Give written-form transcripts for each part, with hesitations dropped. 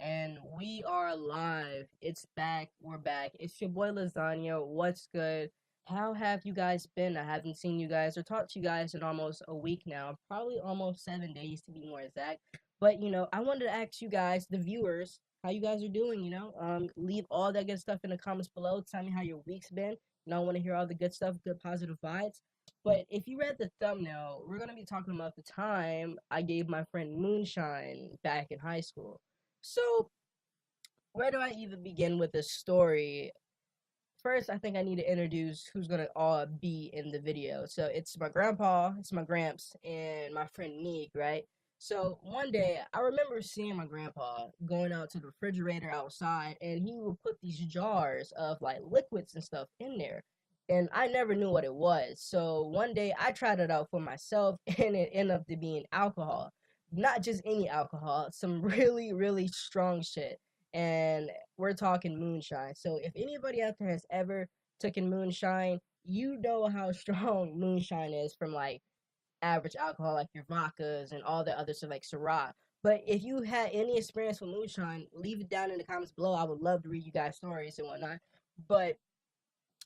and we are live. It's back. We're back. It's your boy Lasagna. What's good? How have you guys been? I haven't seen you guys or talked to you guys in almost a week now. Probably almost 7 days to be more exact. But I wanted to ask you guys, the viewers, how you guys are doing. Leave all that good stuff in the comments below. Tell me how your week's been. I want to hear all the good stuff, good positive vibes. But if you read the thumbnail, we're gonna be talking about the time I gave my friend Moonshine back in high school. So, where do I even begin with this story? First, I think I need to introduce who's gonna all be in the video. So, it's my grandpa, it's my gramps, and my friend Meek, right? So, one day, I remember seeing my grandpa going out to the refrigerator outside, and he would put these jars of like liquids and stuff in there. And I never knew what it was. So, one day, I tried it out for myself, and it ended up to being alcohol. Not just any alcohol, some really, really strong shit. And we're talking moonshine. So if anybody out there has ever taken moonshine, you know how strong moonshine is from like average alcohol, like your vodkas and all the other stuff like Syrah. But if you had any experience with moonshine, leave it down in the comments below. I would love to read you guys' stories and whatnot. But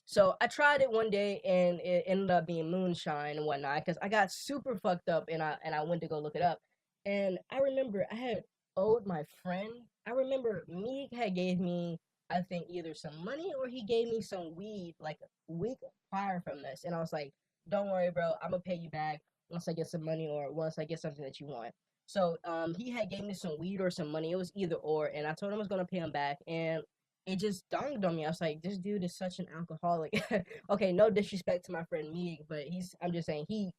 so I tried it one day and it ended up being moonshine and whatnot because I got super fucked up and I went to go look it up. And I remember I had owed my friend. I remember Meek had gave me I think either some money or he gave me some weed like a week prior from this. And I was like, don't worry, bro, I'm gonna pay you back once I get some money or once I get something that you want. So he had gave me some weed or some money. It was either or, and I told him I was gonna pay him back. And it just dawned on me. I was like, this dude is such an alcoholic. Okay, no disrespect to my friend Meek, but I'm just saying he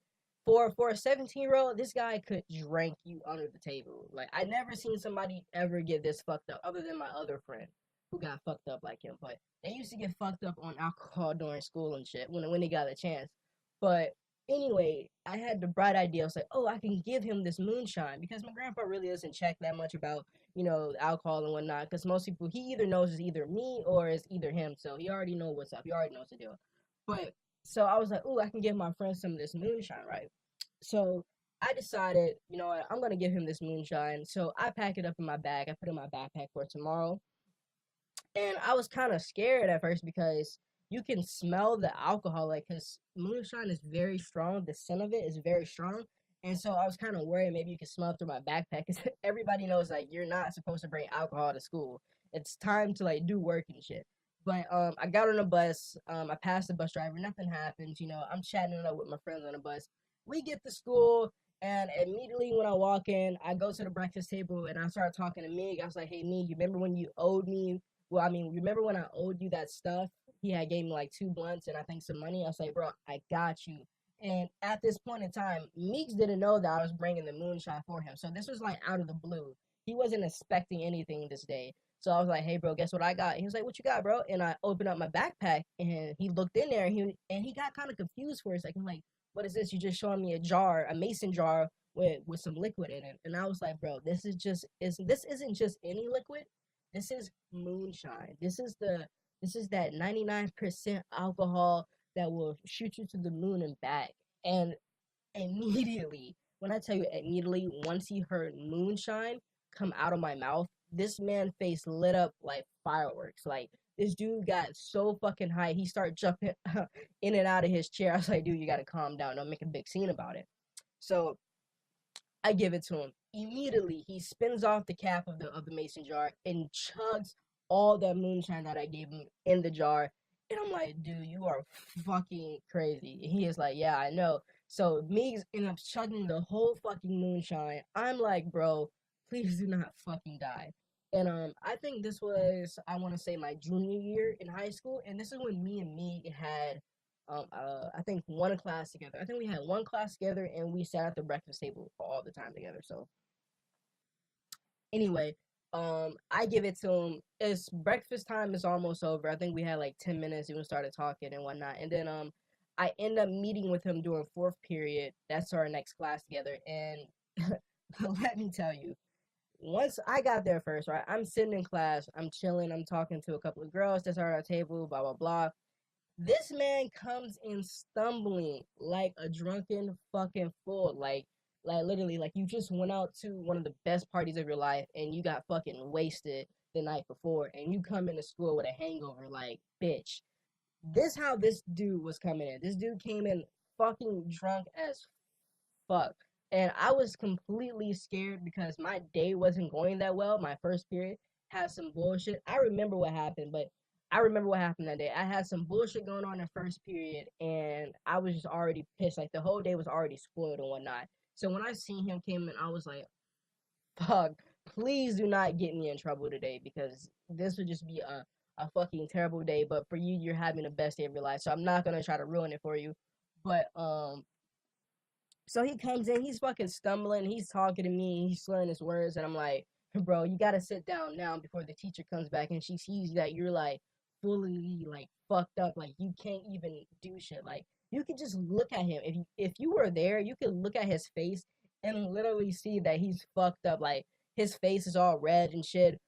for a 17-year-old, this guy could drink you under the table. Like I never seen somebody ever get this fucked up other than my other friend who got fucked up like him. But they used to get fucked up on alcohol during school and shit when they got a chance. But anyway, I had the bright idea. I was like, oh, I can give him this moonshine because my grandpa really doesn't check that much about alcohol and whatnot. Because most people, he either knows it's either me or it's either him. So he already know what's up. He already knows the deal. But so I was like, oh, I can give my friend some of this moonshine, right? So I decided, you know what, I'm gonna give him this moonshine. So I pack it up in my bag. I put it in my backpack for tomorrow. And I was kind of scared at first because you can smell the alcohol, like, because moonshine is very strong. The scent of it is very strong. And so I was kind of worried maybe you could smell it through my backpack because everybody knows, like, you're not supposed to bring alcohol to school. It's time to, like, do work and shit. But I got on the bus. I passed the bus driver. Nothing happens. I'm chatting it up with my friends on the bus. We get to school. And immediately when I walk in, I go to the breakfast table and I start talking to Mig. I was like, hey, Mig, you remember when you owed me well, I mean, remember when I owed you that stuff? He had gave me like 2 blunts and I think some money. I was like, bro, I got you. And at this point in time, Meeks didn't know that I was bringing the moonshine for him. So this was like out of the blue. He wasn't expecting anything this day. So I was like, hey, bro, guess what I got? He was like, what you got, bro? And I opened up my backpack and he looked in there and he got kind of confused for a second. Like, what is this? You just showing me a jar, a mason jar with some liquid in it. And I was like, bro, this isn't just any liquid. This is moonshine. This is that 99% alcohol that will shoot you to the moon and back. And immediately, when I tell you immediately, once he heard moonshine come out of my mouth, this man face lit up like fireworks. Like this dude got so fucking high, he started jumping in and out of his chair. I was like, dude, you gotta calm down. Don't make a big scene about it. So I give it to him. Immediately, he spins off the cap of the mason jar and chugs all that moonshine that I gave him in the jar. And I'm like, dude, you are fucking crazy. And he is like, yeah, I know. So Meeks ends up chugging the whole fucking moonshine. I'm like, bro, please do not fucking die. And I think this was I want to say my junior year in high school, and this is when me and Meek had I think one class together. I think we had one class together and we sat at the breakfast table all the time together. So anyway, I give it to him. It's breakfast time is almost over. I think we had like 10 minutes and we started talking and whatnot. And then I end up meeting with him during fourth period. That's our next class together. And let me tell you, once I got there first, right? I'm sitting in class, I'm chilling, I'm talking to a couple of girls that's at our table, blah blah blah. This man comes in stumbling like a drunken fucking fool. Like Like literally, like you just went out to one of the best parties of your life and you got fucking wasted the night before, and you come into school with a hangover. Like, bitch, this how this dude was coming in. This dude came in fucking drunk as fuck. And I was completely scared because my day wasn't going that well. My first period had some bullshit. I remember what happened, but I remember what happened that day. I had some bullshit going on in first period, and I was just already pissed. Like the whole day was already spoiled and whatnot. So when I seen him came in, I was like, fuck, please do not get me in trouble today because this would just be a fucking terrible day. But for you, you're having the best day of your life. So I'm not gonna try to ruin it for you. But so he comes in, he's fucking stumbling, he's talking to me, he's slurring his words, and I'm like, bro, you gotta sit down now before the teacher comes back and she sees that you're like fully like fucked up, like you can't even do shit. Like you could just look at him. If you were there, you could look at his face and literally see that he's fucked up. Like his face is all red and shit.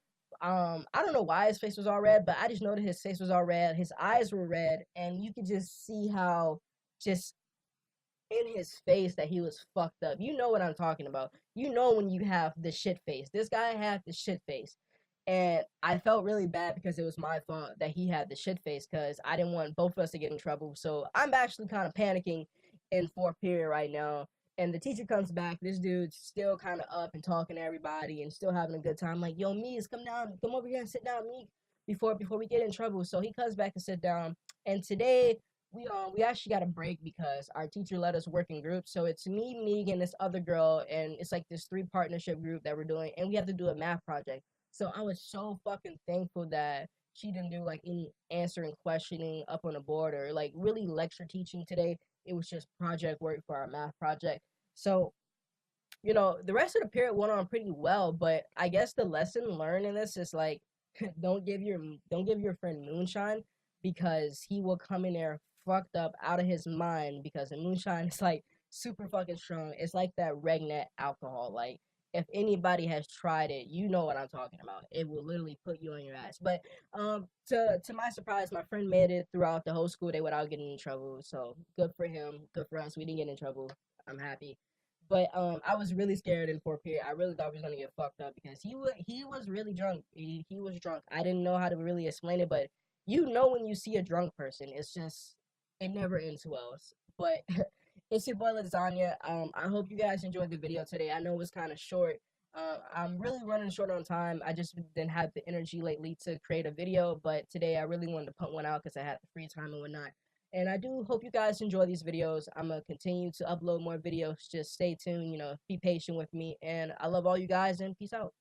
I don't know why his face was all red, but I just know that his face was all red, his eyes were red, and you could just see how just in his face that he was fucked up. You know what I'm talking about. You know when you have the shit face. This guy had the shit face. And I felt really bad because it was my fault that he had the shit face because I didn't want both of us to get in trouble. So I'm actually kind of panicking in fourth period right now. And the teacher comes back. This dude's still kind of up and talking to everybody and still having a good time. Like, yo, Meeks, come down, come over here and sit down, Meek, before we get in trouble. So he comes back and sit down. And today we actually got a break because our teacher let us work in groups. So it's me, Meek, and this other girl, and it's like this three partnership group that we're doing, and we have to do a math project. So I was so fucking thankful that she didn't do like any answering questioning up on the board or like really lecture teaching today. It was just project work for our math project. So the rest of the period went on pretty well, but I guess the lesson learned in this is like don't give your friend moonshine because he will come in there fucked up out of his mind because the moonshine is like super fucking strong. It's like that regnet alcohol. Like if anybody has tried it, you know what I'm talking about. It will literally put you on your ass. But to my surprise, my friend made it throughout the whole school day without getting in trouble. So good for him. Good for us. We didn't get in trouble. I'm happy. But I was really scared in fourth period. I really thought we was gonna get fucked up because he was really drunk. He was drunk. I didn't know how to really explain it, but you know when you see a drunk person, it's just it never ends well. But it's your boy Lasagna. I hope you guys enjoyed the video today. I know it was kind of short. I'm really running short on time. I just didn't have the energy lately to create a video, but today I really wanted to put one out because I had the free time and whatnot. And I do hope you guys enjoy these videos. I'm going to continue to upload more videos. Just stay tuned, be patient with me. And I love all you guys and peace out.